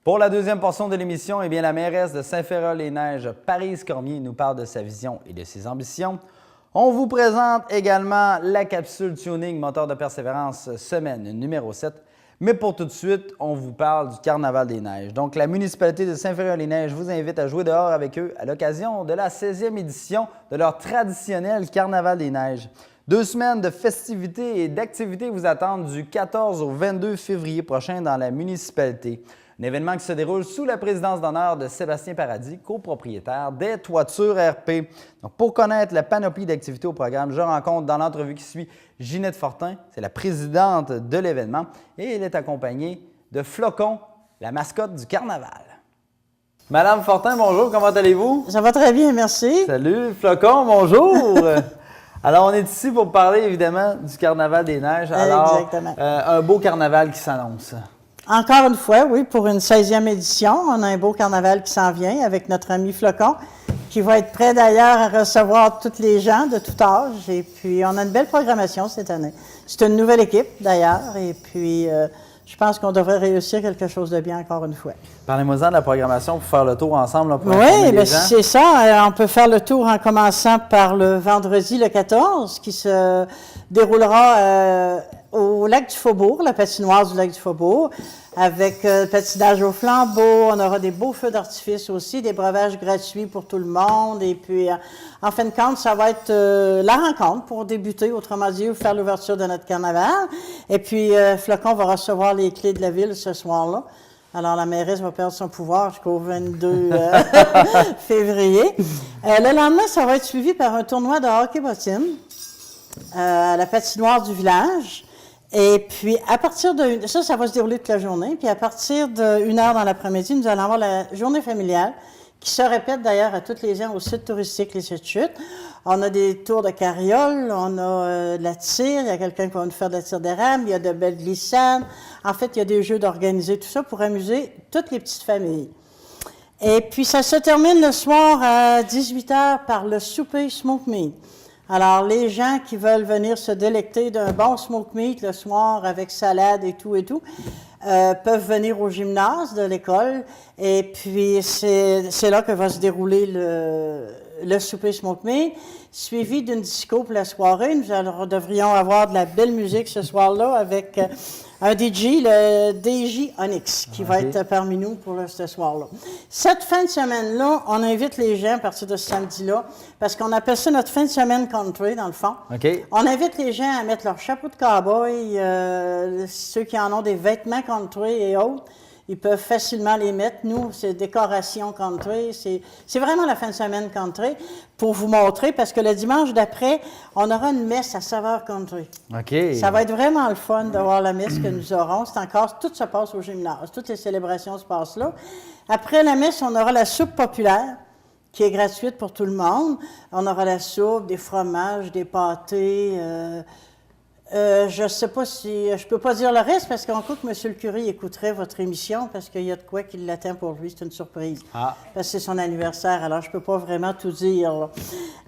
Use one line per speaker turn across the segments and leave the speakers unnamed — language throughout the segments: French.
Pour la deuxième portion de l'émission, eh bien, la mairesse de Saint-Féral-les-Neiges, Parise Cormier, nous parle de sa vision et de ses ambitions. On vous présente également la capsule tuning moteur de persévérance semaine numéro 7. Mais pour tout de suite, on vous parle du Carnaval des Neiges. Donc, la municipalité de Saint-Féral-les-Neiges vous invite à jouer dehors avec eux à l'occasion de la 16e édition de leur traditionnel Carnaval des Neiges. 2 semaines de festivités et d'activités vous attendent du 14 au 22 février prochain dans la municipalité. Un événement qui se déroule sous la présidence d'honneur de Sébastien Paradis, copropriétaire des Toitures RP. Donc, pour connaître la panoplie d'activités au programme, je rencontre dans l'entrevue qui suit Ginette Fortin, c'est la présidente de l'événement, et elle est accompagnée de Flocon, la mascotte du carnaval. Madame Fortin, bonjour, comment allez-vous?
Ça va très bien, merci.
Salut, Flocon, bonjour! Alors, on est ici pour parler évidemment du Carnaval des Neiges. Alors,
exactement.
Un beau carnaval qui s'annonce.
Encore une fois, oui, pour une 16e édition, on a un beau carnaval qui s'en vient avec notre ami Flocon, qui va être prêt d'ailleurs à recevoir toutes les gens de tout âge. Et puis, on a une belle programmation cette année. C'est une nouvelle équipe d'ailleurs. Et puis, je pense qu'on devrait réussir quelque chose de bien encore une fois.
Parlez-moi-en de la programmation pour faire le tour ensemble. Là, pour
oui, bien c'est ça. On peut faire le tour en commençant par le vendredi le 14, qui se déroulera au lac du Faubourg, la patinoire du lac du Faubourg, avec patinage au flambeau. On aura des beaux feux d'artifice aussi, des breuvages gratuits pour tout le monde. Et puis, en fin de compte, ça va être la rencontre pour débuter, autrement dit, faire l'ouverture de notre carnaval. Et puis, Flocon va recevoir les clés de la ville ce soir-là. Alors, la mairesse va perdre son pouvoir jusqu'au 22 février. Le lendemain, ça va être suivi par un tournoi de hockey-bottine à la patinoire du village. Et puis, à partir de... Ça va se dérouler toute la journée. Puis, à partir de 1h dans l'après-midi, nous allons avoir la journée familiale qui se répète d'ailleurs à tous les ans au site touristique Les Sept Chutes. On a des tours de carriole, on a de la tire, il y a quelqu'un qui va nous faire de la tire d'érable, il y a de belles glissades. En fait, il y a des jeux d'organiser tout ça pour amuser toutes les petites familles. Et puis, ça se termine le soir à 18h par le souper Smoke Meat. Alors, les gens qui veulent venir se délecter d'un bon smoke meat le soir avec salade et tout, peuvent venir au gymnase de l'école. Et puis, c'est là que va se dérouler le souper smoke meat, suivi d'une disco pour la soirée. Nous devrions avoir de la belle musique ce soir-là avec un DJ, le DJ Onyx, qui va être parmi nous pour ce soir-là. Cette fin de semaine-là, on invite les gens à partir de ce samedi-là, parce qu'on appelle ça notre fin de semaine country, dans le fond.
Okay.
On invite les gens à mettre leur chapeau de cow-boy, ceux qui en ont des vêtements country et autres, ils peuvent facilement les mettre. Nous, c'est décoration country. C'est vraiment la fin de semaine country pour vous montrer, parce que le dimanche d'après, on aura une messe à saveur country.
OK.
Ça va être vraiment le fun de voir la messe que nous aurons. Tout se passe au gymnase. Toutes les célébrations se passent là. Après la messe, on aura la soupe populaire, qui est gratuite pour tout le monde. On aura la soupe, des fromages, des pâtés. Je ne sais pas si... Je peux pas dire le reste, parce qu'on croit que M. le curé écouterait votre émission, parce qu'il y a de quoi qui l'attend pour lui. C'est une surprise. Parce que c'est son anniversaire, alors je ne peux pas vraiment tout dire, là.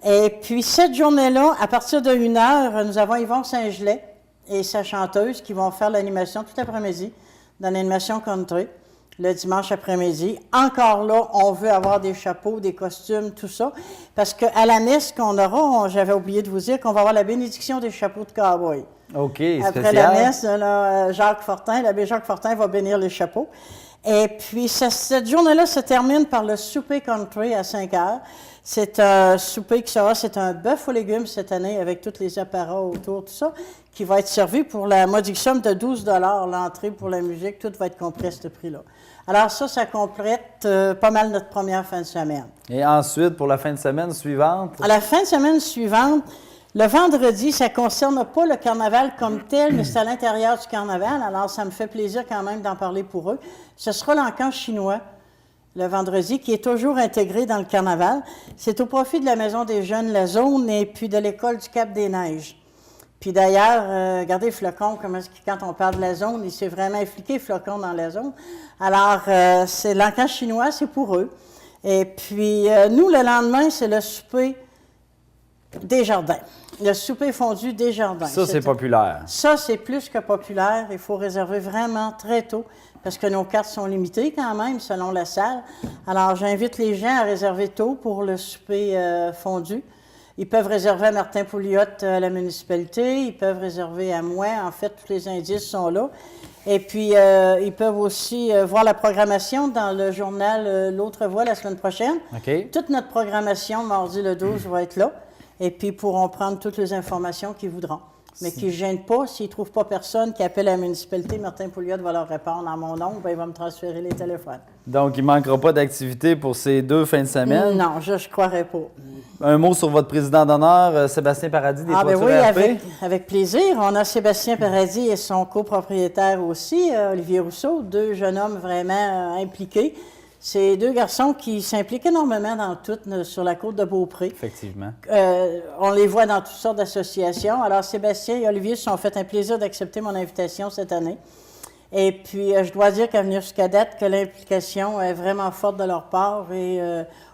Et puis, cette journée-là, à partir de 1h, nous avons Yvon Saint-Gelais et sa chanteuse qui vont faire l'animation tout l'après-midi, dans l'animation country, le dimanche après-midi. Encore là, on veut avoir des chapeaux, des costumes, tout ça, parce qu'à la messe qu'on aura, j'avais oublié de vous dire qu'on va avoir la bénédiction des chapeaux de cow-boy.
OK, spécial.
Après la messe, là, l'abbé Jacques Fortin va bénir les chapeaux. Et puis, cette journée-là se termine par le souper country à 5h. C'est un souper c'est un bœuf aux légumes cette année avec tous les apparats autour, tout ça, qui va être servi pour la modique somme de 12 $. L'entrée pour la musique, tout va être compris à ce prix-là. Alors ça complète pas mal notre première fin de semaine.
Et ensuite, pour la fin de semaine suivante?
À la fin de semaine suivante, le vendredi, ça ne concerne pas le carnaval comme tel, mais c'est à l'intérieur du carnaval, alors ça me fait plaisir quand même d'en parler pour eux. Ce sera l'encan chinois, le vendredi, qui est toujours intégré dans le carnaval. C'est au profit de la Maison des Jeunes, la zone, et puis de l'École du Cap-des-Neiges. Puis d'ailleurs, regardez Flocon, quand on parle de la zone, il s'est vraiment impliqué, Flocon, dans la zone. Alors, c'est l'encan chinois, c'est pour eux. Et puis, nous, le lendemain, c'est le souper Desjardins. Le souper fondu Desjardins.
Ça, c'est populaire.
Ça, c'est plus que populaire. Il faut réserver vraiment très tôt parce que nos cartes sont limitées quand même selon la salle. Alors, j'invite les gens à réserver tôt pour le souper fondu. Ils peuvent réserver à Martin Pouliot à la municipalité. Ils peuvent réserver à moi. En fait, tous les indices sont là. Et puis, ils peuvent aussi voir la programmation dans le journal L'Autre Voix la semaine prochaine.
OK.
Toute notre programmation, mardi le 12, va être là. Et puis, ils pourront prendre toutes les informations qu'ils voudront. Mais qui ne gênent pas. S'ils ne trouvent pas personne qui appelle à la municipalité, Martin Pouliot va leur répondre en mon nom, ben, il va me transférer les téléphones.
Donc, il ne manquera pas d'activité pour ces 2 fins de semaine.
Non, je ne croirais pas.
Un mot sur votre président d'honneur, Sébastien Paradis, des
Ben
Toitures
oui,
RP.
avec plaisir. On a Sébastien Paradis et son copropriétaire aussi, Olivier Rousseau, 2 jeunes hommes vraiment impliqués. C'est 2 garçons qui s'impliquent énormément dans tout sur la côte de Beaupré.
Effectivement.
On les voit dans toutes sortes d'associations. Alors, Sébastien et Olivier se sont fait un plaisir d'accepter mon invitation cette année. Et puis, je dois dire qu'à venir jusqu'à date, que l'implication est vraiment forte de leur part et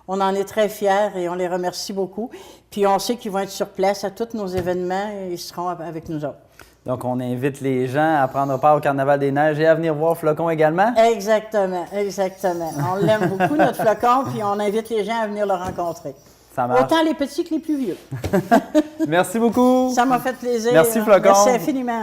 on en est très fiers et on les remercie beaucoup. Puis, on sait qu'ils vont être sur place à tous nos événements et ils seront avec nous autres.
Donc, on invite les gens à prendre part au Carnaval des Neiges et à venir voir Flocon également.
Exactement, exactement. On l'aime beaucoup, notre Flocon, puis on invite les gens à venir le rencontrer.
Ça marche.
Autant les petits que les plus vieux.
Merci beaucoup.
Ça m'a fait plaisir.
Merci, Flocon.
Merci infiniment.